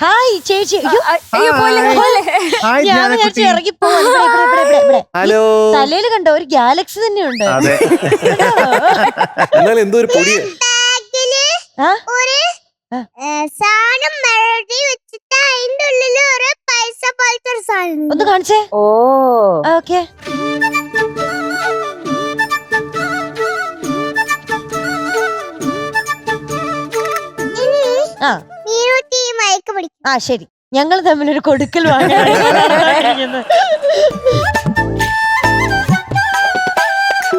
Hi ചേച്ചി. Hi ഞാൻ ധ്യാനക്കുട്ടി. ഇറങ്ങി ഹലോ. തലയിൽ കണ്ടോ ഒരു ഗാലക്സി തന്നെയുണ്ട്. അതെ. എന്നാൽ എന്തോ ഒരു പൊടി. സാധനം മെഴുകി വെച്ചിട്ട് അതിന്റെ ഉള്ളിൽ ഒരു പൈസ പോലത്തെ ഒരു സാധനം. ഒന്ന് കാണിച്ചേ. ഓ ഓക്കെ. ആ മയക്ക് ആ ശരി, ഞങ്ങൾ തമ്മിലൊരു കൊടുക്കൽ വാങ്ങാൻ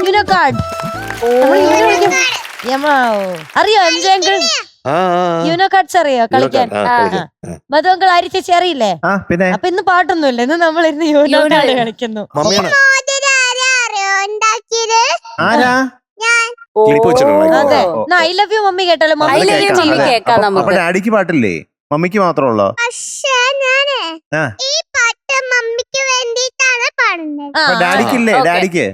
യുനോ കാർഡ്. അറിയോ M J uncle? You know cards അറിയോ കളിക്കാൻ? മധു അങ്കിൾ, ആരി ചേച്ചി അറിയില്ലേ? പിന്നെ അപ്പൊ ഇന്ന് പാട്ടൊന്നുമില്ല, ഇന്ന് നമ്മൾ ഇന്ന് യൂനോ കാർഡ് കളിക്കുന്നു. ആരാ? അതെ, ഐ ലവ് യു മമ്മി കേട്ടാലോ? I love you മമ്മി കേക്കാം അപ്പൊ നമുക്ക്. ഡാഡിക്ക് പാട്ടില്ലേ? മമ്മിക്ക് മാത്രമുള്ളോ? പക്ഷേ ഞാനേ ഈ പാട്ട് മമ്മിക്ക് വേണ്ടിട്ടാണ് പാടുന്നത്. ഡാഡിക്കില്ലേ? Okay. ഡാഡിക്ക്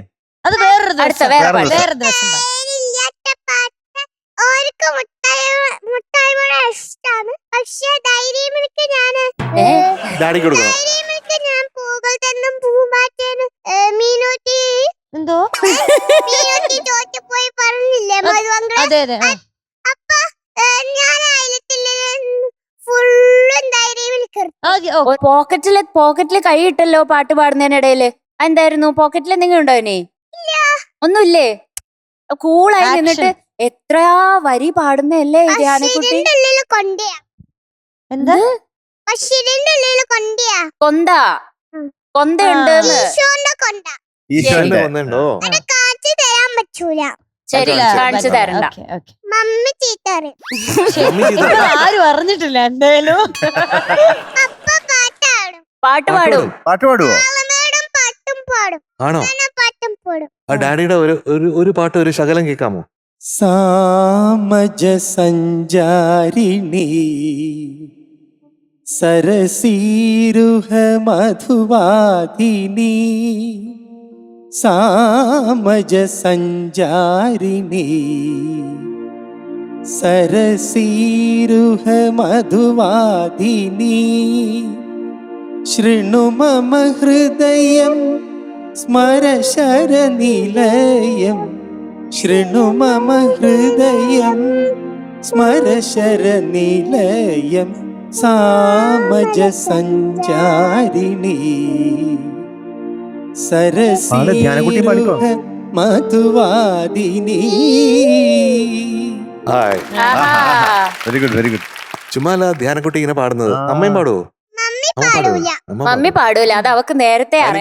അത് വേറൊരു ദിവസം, വേറെ പാട്ട്. വേറെ ദിവസം. പേരില്ലാത്ത പാട്ട് ഓർക്ക് മുട്ടായി ഇഷ്ടാണ്. പക്ഷേ ഡയറി മിൽക്ക് ഞാന് ഡാഡിക്ക് കൊടുക്കണം. ഡയറി മിൽക്ക് ഞാൻ പൂകൾ തന്നും പൂമ്പാറ്റേനും മീനൂട്ടി എന്തോ മീനൂട്ടി തോറ്റു പോയി പറഞ്ഞില്ലേ മധുവങ്കളെ? അതെ അതെ. അപ്പൊ ഞാൻ അയലത്തില് ഫുള്ളും ഡയറി മിൽക്ക്. പോക്കറ്റില് കൈ ഇട്ടല്ലോ പാട്ട് പാടുന്നതിനിടയില്. എന്തായിരുന്നു പോക്കറ്റിൽ എന്തെങ്കിലും ഉണ്ടോ? ഇനി ഒന്നുമില്ലേ? കൂളായി നിന്നിട്ട് എത്രയാ വരി പാടുന്നല്ലേ ധ്യാനക്കുട്ടി. ഉള്ളില് കൊണ്ടയാ. എന്താ ബഷീറിന്റെ ഉള്ളില് കൊണ്ടയാ. കൊന്തയുണ്ട്. ഈശോന്റെ കൊണ്ട. ഈശോന്റെ വന്നുണ്ടോ? അത് കാണിച്ചു തരാൻ പറ്റൂല. ശരി, കാണിച്ചു തരണ്ട. Okay okay. മമ്മി ചീത്ത പറയും. ആരും അറിഞ്ഞിട്ടില്ല എന്തായാലും. അപ്പൊ പാട്ടാടും. പാട്ട് പാടും. പാട്ട് പാടുവോ? മേഡം പാട്ടും പാടും. ആണോ? പാട്ടും പാടും. ആ ഡാഡിയുടെ ഒരു പാട്ട് ഒരു ശകലം കേൾക്കാമോ? സാമജ സഞ്ചാരിണി സരസീരുഹ മധുവാദിനി സാമജ സഞ്ചാരിണി സരസീരുഹ മധുവാദിനി ശൃണു മമ ഹൃദയം സ്മരശരനിലയം ശൃണു മമ ഹൃദയം സ്മരശരനിലയം സാമജ സഞ്ചാരിണി ധ്യാനക്കുട്ടി പാടിക്കോ. സരസീരുഹ മധുവാദിനി. Hi. Very good very good. ചുമ്മാ ധ്യാനക്കുട്ടി ഇങ്ങനെ പാടുന്നത്. അമ്മയും പാടുവോ? മമ്മി പാടൂല. മമ്മി പാടൂല, അത് അവക്ക് നേരത്തെ അറിയാം.